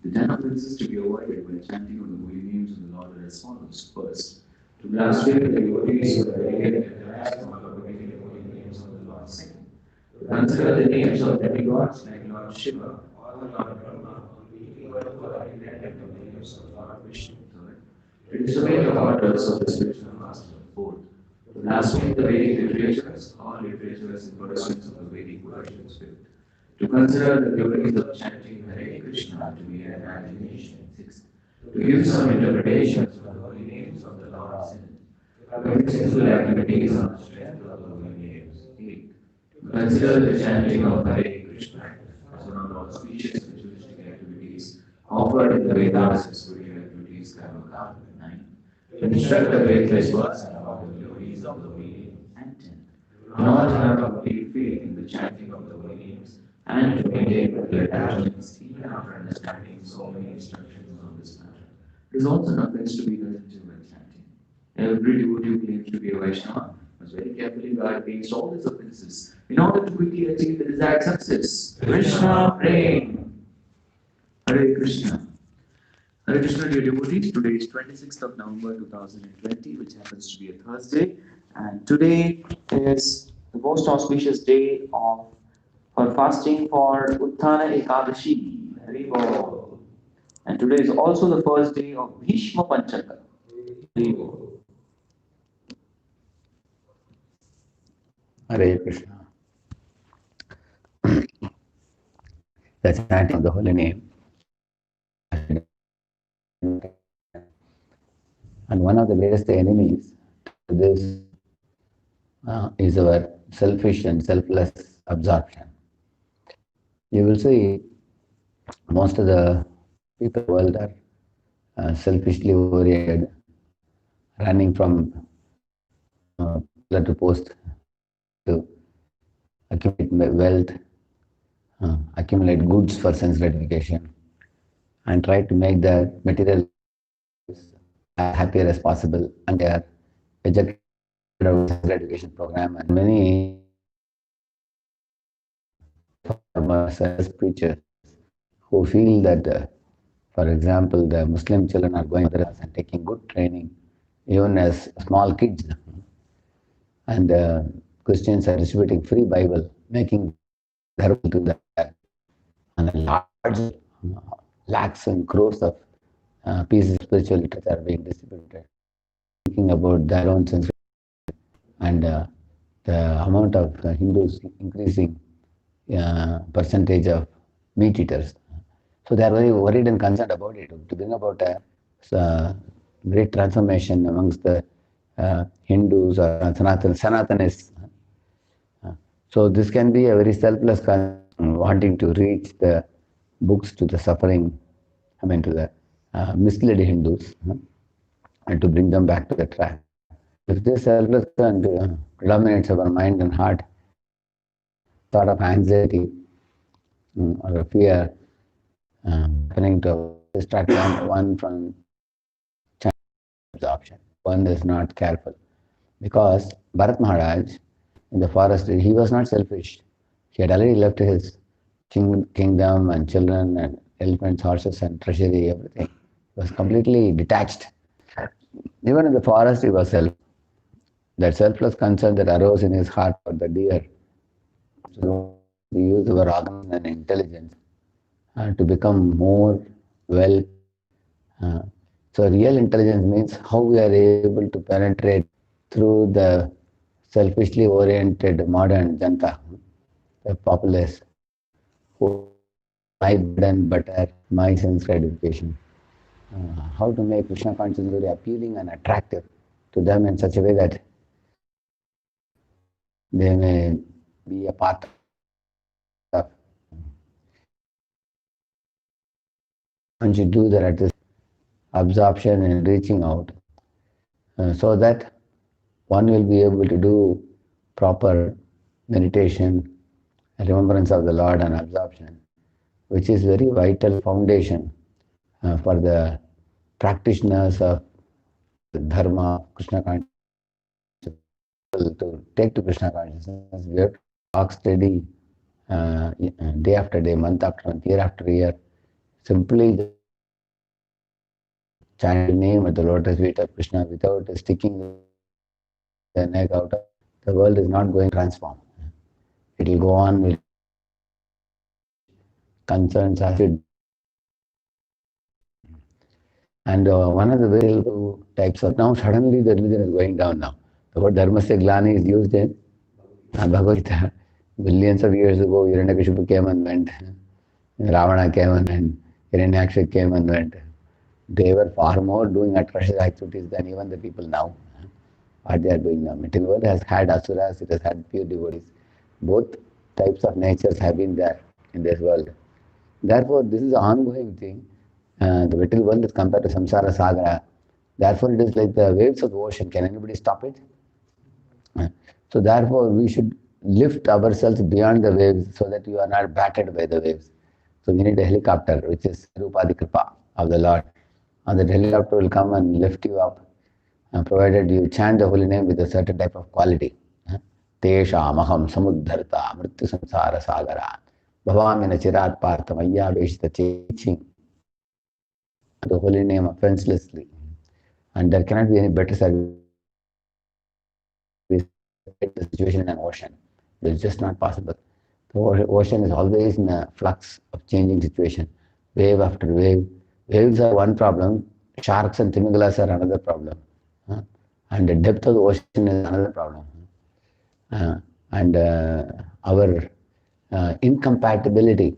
The ten offenses to be avoided by chanting of the holy names of the Lord are as follows. First, to blaspheme the devotees who are dedicated and harass them by forgetting the holy names of the Lord. Second, to consider the names of demigods like Lord Shiva or Lord Brahma, or independent of the names of Lord Vishnu. Third, to disobey the orders of the spiritual master. Fourth, to blaspheme the Vedic literatures, all literatures in pursuance of the Vedic versions. Fifth, to consider the devotees of chanting Hare Krishna to be an imagination. Sixth, to give some interpretations of the holy names of the Lord. Seventh, to commit sinful activities on the strength of the holy names. Eighth, to consider the chanting of Hare Krishna as one of the auspicious ritualistic activities offered in the Vedas as spiritual activities. Karma. Ninth, to instruct the faithless person about the glories of the holy name. And tenth, to not have complete faith in the chanting of the holy names and to maintain the attachments even after understanding so many instructions on this matter. It is also an offense to be hesitant when chanting. Every devotee who claims to be a Vaishnava must very carefully guard against all these offenses in order to quickly achieve the desired success. Krishna praying. Hare Krishna. Hare Krishna, dear devotees. Today is 26th of November 2020, which happens to be a Thursday, and today is the most auspicious day of for fasting for Utthana Ekadashi. Hari Bol. And today is also the first day of Bhishma Panchaka. Hari Bol. Hare Krishna. The chanting of the holy name. And one of the greatest enemies to this is our selfish and selfless absorption. You will see most of the people in the world are selfishly oriented, running from pillar to post to accumulate wealth, accumulate goods for sense gratification, and try to make the material as happier as possible. And they are ejected out of the sense gratification program. And many farmers as preachers who feel that, for example, the Muslim children are going to and taking good training, even as small kids, and Christians are distributing free Bible, making dharma to that, and a large lakhs and crores of pieces of spiritual literature are being distributed, thinking about their own sense, and the amount of Hindus increasing percentage of meat eaters. So they are very worried and concerned about it to bring about a great transformation amongst the Hindus or Sanatanists. So this can be a very selfless wanting to reach the books to the suffering, to the misled Hindus, and to bring them back to the track. If this selfless predominates our mind and heart, sort of anxiety or a fear happening to distract one from absorption. One is not careful. Because Bharat Maharaj in the forest, he was not selfish. He had already left his kingdom and children and elephants, horses and treasury, everything. He was completely detached. Even in the forest, he was self. That selfless concern that arose in his heart for the deer. So we use our organization and intelligence to become more well. Uh, so real intelligence means how we are able to penetrate through the selfishly oriented modern janta, the populace, who my bread and butter, my sense gratification. How to make Krishna consciousness very appealing and attractive to them in such a way that they may be a part of. One should do that at this absorption and reaching out so that one will be able to do proper meditation, remembrance of the Lord and absorption, which is very vital foundation for the practitioners of the dharma, Krishna consciousness. To take to Krishna consciousness, we have to walk steady day after day, month after month, year after year, simply just chanting the name at the lotus feet of Krishna without sticking the neck out of it. The world is not going to transform. It will go on with selfish concerns as it did in the past. And one of the very Telugu types of now suddenly the religion is going down now. The word dharmasya glani is used in Bhagavad Gita. Billions of years ago, Hiranyakashipu came and went. Ravana came and went. Hiranyaksha came and went. They were far more doing atrocious activities than even the people now. What they are doing now. Material world has had asuras, it has had pure devotees. Both types of natures have been there in this world. Therefore, this is an ongoing thing. The material world is compared to samsara saga. Therefore, it is like the waves of the ocean. Can anybody stop it? So therefore, we should lift ourselves beyond the waves so that you are not battered by the waves. So we need a helicopter, which is Rupadi Kripa of the Lord. And that helicopter will come and lift you up, provided you chant the holy name with a certain type of quality. Tesha maham samudharta mrityu samsara sagara bhavamina chirat partha maya veshita teaching the holy name offenselessly. And there cannot be any better service than that. Nobody can navigate the situation in an ocean. It is just not possible. The ocean is always in a flux of changing situation, wave after wave. Waves are one problem, sharks and timigalas are another problem. Huh? And the depth of the ocean is another problem. And our incompatibility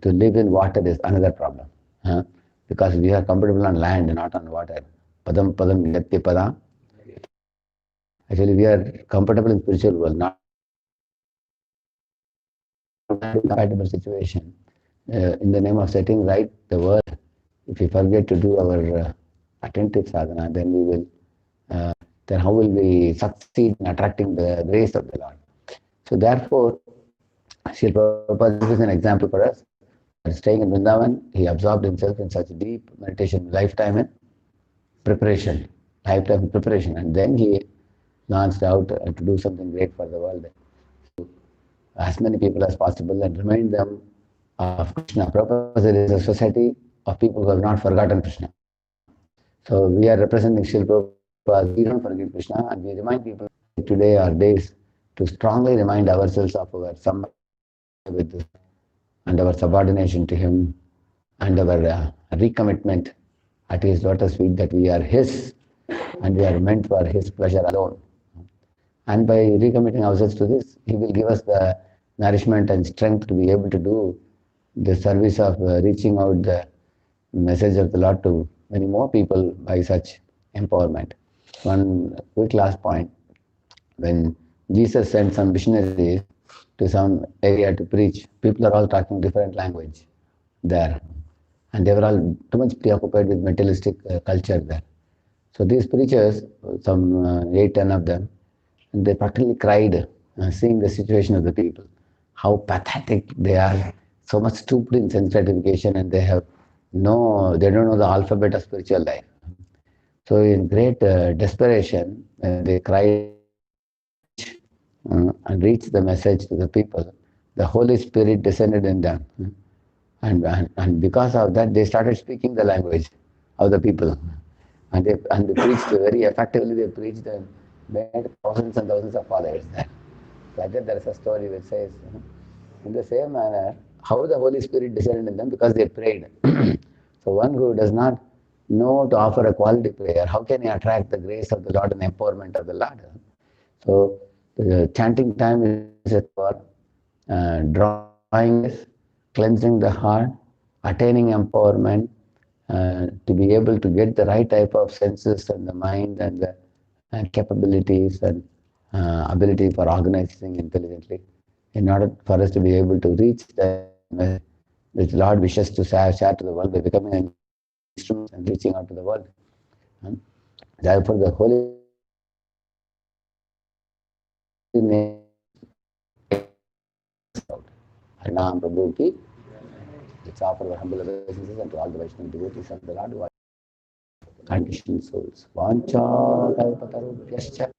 to live in water is another problem. Huh? Because we are comfortable on land, not on water. Padam padam yatti padam. Actually, we are comfortable in spiritual world, not in water. So we are in compatible situation. In the name of setting right the world, if we forget to do our attentive sadhana, then we will. Then how will we succeed in attracting the grace of the Lord? So therefore, Srila Prabhupada is an example for us. While staying in Vrindavan, he absorbed himself in such deep meditation, lifetime in preparation, and then he launched out to do something great for the world. As many people as possible and remind them of Krishna. Prabhupada said it is a society of people who have not forgotten Krishna. So we are representing Srila Prabhupada. We don't forget Krishna and we remind people today our days to strongly remind ourselves of our sambandha with this and our subordination to him and our recommitment at his lotus feet that we are his and we are meant for his pleasure alone. And by recommitting ourselves to this, he will give us the nourishment and strength to be able to do the service of reaching out the message of the Lord to many more people by such empowerment. One quick last point. When Jesus sent some missionaries to some area to preach, people are all talking different language there. And they were all too much preoccupied with materialistic culture there. So these preachers, some 8, 10 of them, and they practically cried seeing the situation of the people, how pathetic they are, so much stupid in sense gratification, and they don't know the alphabet of spiritual life. So, in great desperation, when they cried and reached the message to the people, the Holy Spirit descended in them. And because of that, they started speaking the language of the people. And they preached very effectively, they preached and made thousands and thousands of followers there. Like that, there is a story which says, in the same manner, how the Holy Spirit descended in them because they prayed. So one who does not know to offer a quality prayer, how can he attract the grace of the Lord and the empowerment of the Lord? So the chanting time is a time for drawing grace, cleansing the heart, attaining empowerment, to be able to get the right type of senses and the mind and the capabilities and ability for organizing intelligently in order for us to be able to reach that message which Lord wishes to share to the world by becoming an instrument and reaching out to the world. Hmm. Therefore, the holy name Harinam Prabhu ki. Let's offer our humble obeisances and to all the Vaishnava devotees of the Lord who are conditioned souls. Vancha kalpatarubhyascha